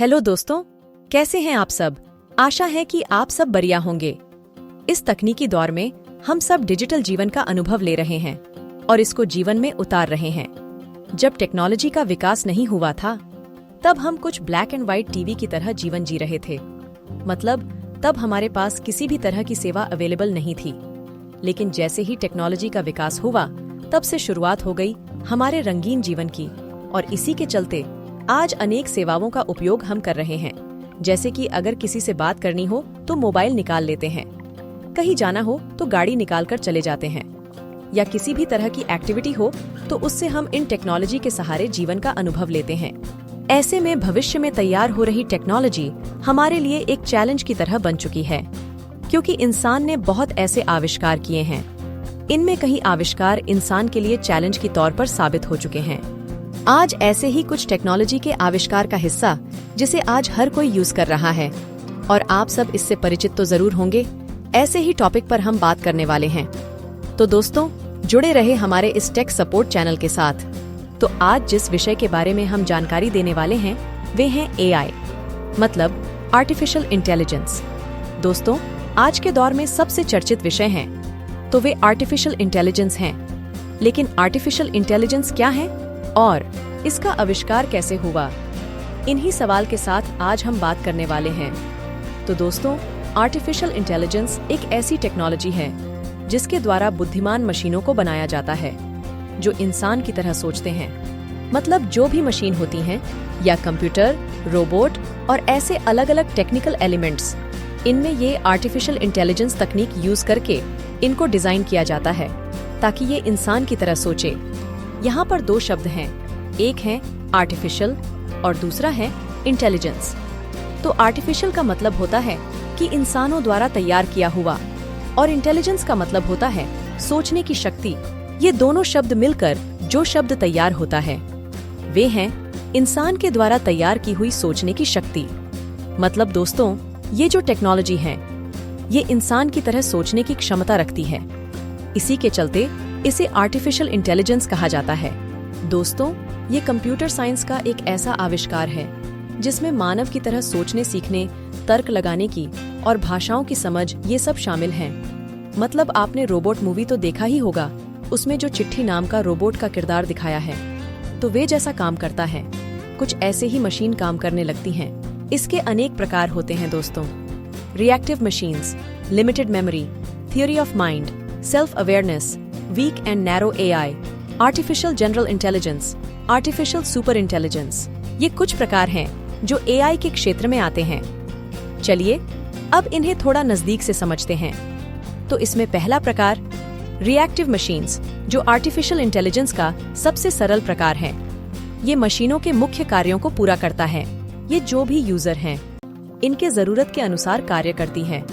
Hello दोस्तों, कैसे हैं आप सब। आशा है कि आप सब बढ़िया होंगे। इस तकनीकी दौर में हम सब डिजिटल जीवन का अनुभव ले रहे हैं और इसको जीवन में उतार रहे हैं। जब टेक्नोलॉजी का विकास नहीं हुआ था तब हम कुछ ब्लैक एंड व्हाइट टीवी की तरह जीवन जी रहे थे। मतलब तब हमारे पास किसी भी तरह की सेवा अवेलेबल नहीं थी। लेकिन जैसे ही टेक्नोलॉजी का विकास हुआ तब से शुरुआत हो गई हमारे रंगीन जीवन की, और इसी के चलते आज अनेक सेवाओं का उपयोग हम कर रहे हैं। जैसे कि अगर किसी से बात करनी हो तो मोबाइल निकाल लेते हैं, कहीं जाना हो तो गाड़ी निकालकर चले जाते हैं, या किसी भी तरह की एक्टिविटी हो तो उससे हम इन टेक्नोलॉजी के सहारे जीवन का अनुभव लेते हैं। ऐसे में भविष्य में तैयार हो रही टेक्नोलॉजी हमारे लिए एक चैलेंज की तरह बन चुकी है, क्योंकि इंसान ने बहुत ऐसे आविष्कार किए हैं। इनमें कई आविष्कार इंसान के लिए चैलेंज के तौर पर साबित हो चुके हैं। आज ऐसे ही कुछ टेक्नोलॉजी के आविष्कार का हिस्सा जिसे आज हर कोई यूज कर रहा है, और आप सब इससे परिचित तो जरूर होंगे। ऐसे ही टॉपिक पर हम बात करने वाले हैं। तो दोस्तों, जुड़े रहे हमारे इस टेक सपोर्ट चैनल के साथ। तो आज जिस विषय के बारे में हम जानकारी देने वाले हैं वे हैं एआई, मतलब आर्टिफिशियल इंटेलिजेंस। दोस्तों, आज के दौर में सबसे चर्चित विषय हैं तो वे आर्टिफिशियल इंटेलिजेंस हैं। लेकिन आर्टिफिशियल इंटेलिजेंस क्या है और इसका आविष्कार कैसे हुआ, इन्हीं सवाल के साथ आज हम बात करने वाले हैं। तो दोस्तों, आर्टिफिशियल इंटेलिजेंस एक ऐसी टेक्नोलॉजी है जिसके द्वारा बुद्धिमान मशीनों को बनाया जाता है जो इंसान की तरह सोचते हैं। मतलब जो भी मशीन होती हैं, या कंप्यूटर, रोबोट और ऐसे अलग अलग टेक्निकल एलिमेंट्स, इनमें ये आर्टिफिशियल इंटेलिजेंस तकनीक यूज करके इनको डिजाइन किया जाता है ताकि ये इंसान की तरह सोचे। यहाँ पर दो शब्द हैं, एक है आर्टिफिशियल और दूसरा है इंटेलिजेंस। तो आर्टिफिशियल का मतलब होता है कि इंसानों द्वारा तैयार किया हुआ, और इंटेलिजेंस का मतलब होता है सोचने की शक्ति। ये दोनों शब्द मिलकर जो शब्द तैयार होता है वे हैं इंसान के द्वारा तैयार की हुई सोचने की शक्ति। मतलब दोस्तों, ये जो टेक्नोलॉजी है ये इंसान की तरह सोचने की क्षमता रखती है। इसी के चलते इसे आर्टिफिशियल इंटेलिजेंस कहा जाता है। दोस्तों, ये कंप्यूटर साइंस का एक ऐसा आविष्कार है जिसमें मानव की तरह सोचने, सीखने, तर्क लगाने की और भाषाओं की समझ ये सब शामिल हैं। मतलब आपने रोबोट मूवी तो देखा ही होगा, उसमें जो चिट्ठी नाम का रोबोट का किरदार दिखाया है, तो वे जैसा काम करता है कुछ ऐसे ही मशीन काम करने लगती हैं। इसके अनेक प्रकार होते हैं दोस्तों। Reactive machines, limited memory, theory of mind, self awareness, weak and narrow AI, artificial general intelligence, artificial super intelligence. ये कुछ प्रकार हैं जो एआई के क्षेत्र में आते हैं। चलिए अब इन्हें थोड़ा नजदीक से समझते हैं। तो इसमें पहला प्रकार रिएक्टिव मशीन्स, जो आर्टिफिशियल इंटेलिजेंस का सबसे सरल प्रकार है। ये मशीनों के मुख्य कार्यों को पूरा करता है। ये जो भी यूजर हैं इनके जरूरत के अनुसार कार्य करती हैं,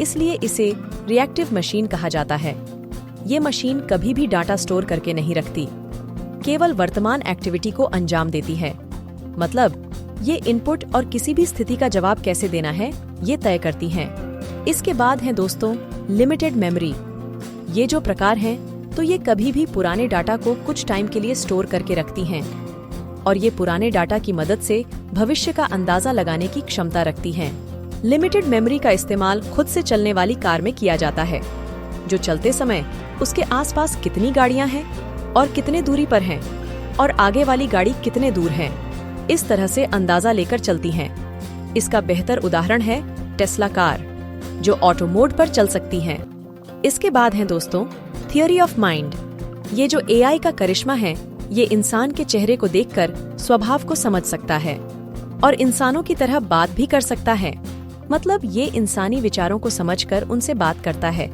इसलिए इसे रिएक्टिव मशीन कहा जाता है। ये मशीन कभी भी डाटा स्टोर करके नहीं रखती, केवल वर्तमान एक्टिविटी को अंजाम देती है। मतलब ये इनपुट और किसी भी स्थिति का जवाब कैसे देना है ये तय करती हैं। इसके बाद है दोस्तों लिमिटेड मेमोरी। ये जो प्रकार है तो ये कभी भी पुराने डाटा को कुछ टाइम के लिए स्टोर करके रखती हैं, और ये पुराने डाटा की मदद से भविष्य का अंदाजा लगाने की क्षमता रखती हैं। लिमिटेड मेमोरी का इस्तेमाल खुद से चलने वाली कार में किया जाता है, जो चलते समय उसके आसपास कितनी गाड़ियां हैं और कितने दूरी पर हैं, और आगे वाली गाड़ी कितने दूर है, इस तरह से अंदाजा लेकर चलती हैं। इसका बेहतर उदाहरण है टेस्ला कार, जो ऑटो मोड पर चल सकती है। इसके बाद है दोस्तों थियोरी ऑफ माइंड। ये जो एआई का करिश्मा है, ये इंसान के चेहरे को देखकर स्वभाव को समझ सकता है और इंसानों की तरह बात भी कर सकता है। मतलब ये इंसानी विचारों को समझकर उनसे बात करता है।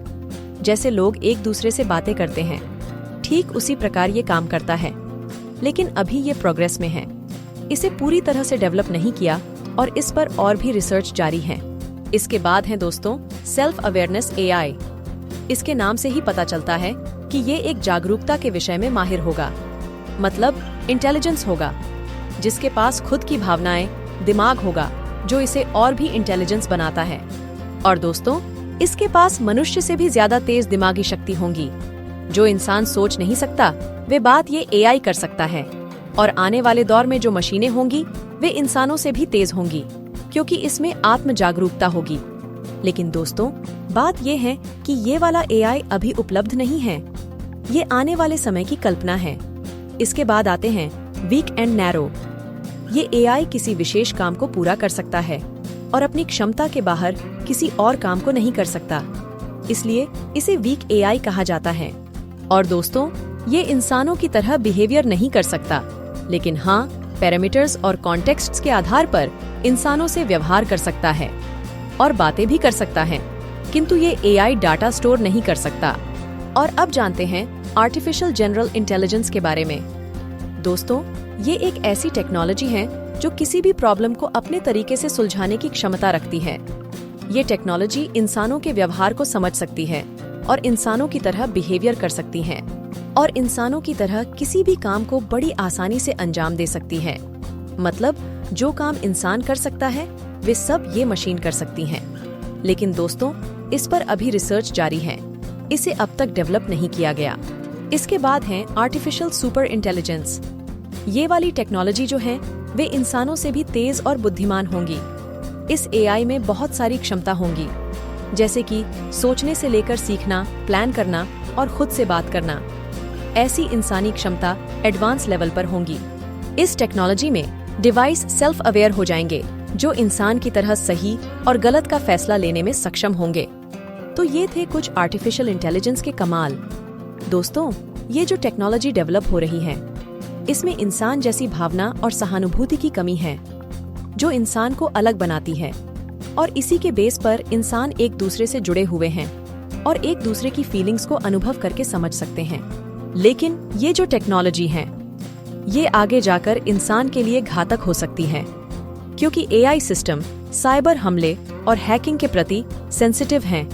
जैसे लोग एक दूसरे से बातें करते हैं, ठीक उसी प्रकार ये काम करता है। लेकिन अभी ये प्रोग्रेस में है, इसे पूरी तरह से डेवलप नहीं किया और इस पर और भी रिसर्च जारी है। इसके बाद है दोस्तों सेल्फ अवेयरनेस एआई। इसके नाम से ही पता चलता है कि ये एक जागरूकता के विषय में माहिर होगा। मतलब इंटेलिजेंस होगा, जिसके पास खुद की भावनाएं, दिमाग होगा, जो इसे और भी इंटेलिजेंस बनाता है। और दोस्तों, इसके पास मनुष्य से भी ज्यादा तेज दिमागी शक्ति होंगी। जो इंसान सोच नहीं सकता वे बात ये एआई कर सकता है। और आने वाले दौर में जो मशीनें होंगी वे इंसानों से भी तेज होंगी, क्योंकि इसमें आत्म जागरूकता होगी। लेकिन दोस्तों, बात ये है कि ये वाला एआई अभी उपलब्ध नहीं है। ये आने वाले समय की कल्पना है। इसके बाद आते हैं वीक एंड नैरो। ये एआई किसी विशेष काम को पूरा कर सकता है और अपनी क्षमता के बाहर किसी और काम को नहीं कर सकता, इसलिए इसे वीक एआई कहा जाता है। और दोस्तों, ये इंसानों की तरह बिहेवियर नहीं कर सकता, लेकिन हाँ, पैरामीटर्स और कॉन्टेक्स्ट्स के आधार पर इंसानों से व्यवहार कर सकता है और बातें भी कर सकता है, किंतु ये एआई डाटा स्टोर नहीं कर सकता। और अब जानते हैं आर्टिफिशियल जनरल इंटेलिजेंस के बारे में। दोस्तों, ये एक ऐसी टेक्नोलॉजी है जो किसी भी प्रॉब्लम को अपने तरीके से सुलझाने की क्षमता रखती है। ये टेक्नोलॉजी इंसानों के व्यवहार को समझ सकती है और इंसानों की तरह बिहेवियर कर सकती है और इंसानों की तरह किसी भी काम को बड़ी आसानी से अंजाम दे सकती है। मतलब जो काम इंसान कर सकता है वे सब ये मशीन कर सकती हैं। लेकिन दोस्तों, इस पर अभी रिसर्च जारी है, इसे अब तक डेवलप नहीं किया गया। इसके बाद है आर्टिफिशियल सुपर इंटेलिजेंस। ये वाली टेक्नोलॉजी जो है वे इंसानों से भी तेज और बुद्धिमान होंगी। इस एआई में बहुत सारी क्षमता होंगी, जैसे कि सोचने से लेकर सीखना, प्लान करना और खुद से बात करना। ऐसी इंसानी क्षमता एडवांस लेवल पर होंगी। इस टेक्नोलॉजी में डिवाइस सेल्फ अवेयर हो जाएंगे, जो इंसान की तरह सही और गलत का फैसला लेने में सक्षम होंगे। तो ये थे कुछ आर्टिफिशियल इंटेलिजेंस के कमाल। दोस्तों, ये जो टेक्नोलॉजी डेवलप हो रही है, इसमें इंसान जैसी भावना और सहानुभूति की कमी है, जो इंसान को अलग बनाती है। और इसी के बेस पर इंसान एक दूसरे से जुड़े हुए हैं और एक दूसरे की फीलिंग्स को अनुभव करके समझ सकते हैं। लेकिन ये जो टेक्नोलॉजी है, ये आगे जाकर इंसान के लिए घातक हो सकती है, क्योंकि एआई सिस्टम साइबर हमले और हैकिंग के प्रति सेंसिटिव हैं।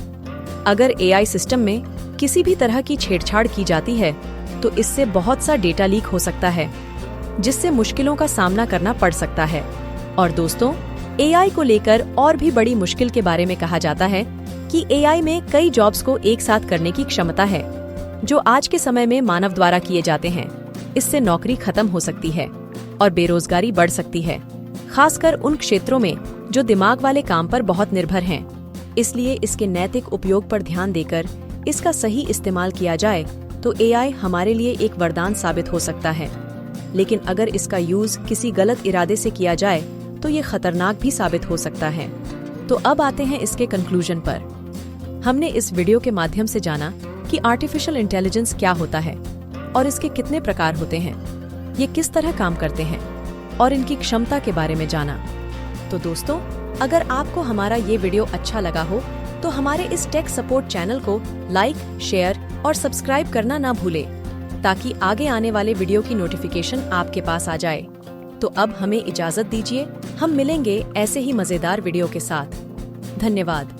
अगर एआई सिस्टम में किसी भी तरह की छेड़छाड़ की जाती है, तो इससे बहुत सा डेटा लीक हो सकता है, जिससे मुश्किलों का सामना करना पड़ सकता है। और दोस्तों, एआई को लेकर और भी बड़ी मुश्किल के बारे में कहा जाता है कि एआई में कई जॉब्स को एक साथ करने की क्षमता है, जो आज के समय में मानव द्वारा किए जाते हैं। इससे नौकरी खत्म हो सकती है और बेरोजगारी बढ़ सकती है, खासकर उन क्षेत्रों में जो दिमाग वाले काम पर बहुत निर्भर हैं। इसलिए इसके नैतिक उपयोग पर ध्यान देकर इसका सही इस्तेमाल किया जाए तो एआई हमारे लिए एक वरदान साबित हो सकता है। लेकिन अगर इसका यूज किसी गलत इरादे से किया जाए तो ये खतरनाक भी साबित हो सकता है। तो अब आते हैं इसके कंक्लूजन पर। हमने इस वीडियो के माध्यम से जाना कि आर्टिफिशियल इंटेलिजेंस क्या होता है और इसके कितने प्रकार होते हैं, ये किस तरह काम करते हैं और इनकी क्षमता के बारे में जाना। तो दोस्तों, अगर आपको हमारा ये वीडियो अच्छा लगा हो तो हमारे इस टेक सपोर्ट चैनल को लाइक, शेयर और सब्सक्राइब करना ना भूले, ताकि आगे आने वाले वीडियो की नोटिफिकेशन आपके पास आ जाए। तो अब हमें इजाजत दीजिए, हम मिलेंगे ऐसे ही मजेदार वीडियो के साथ। धन्यवाद।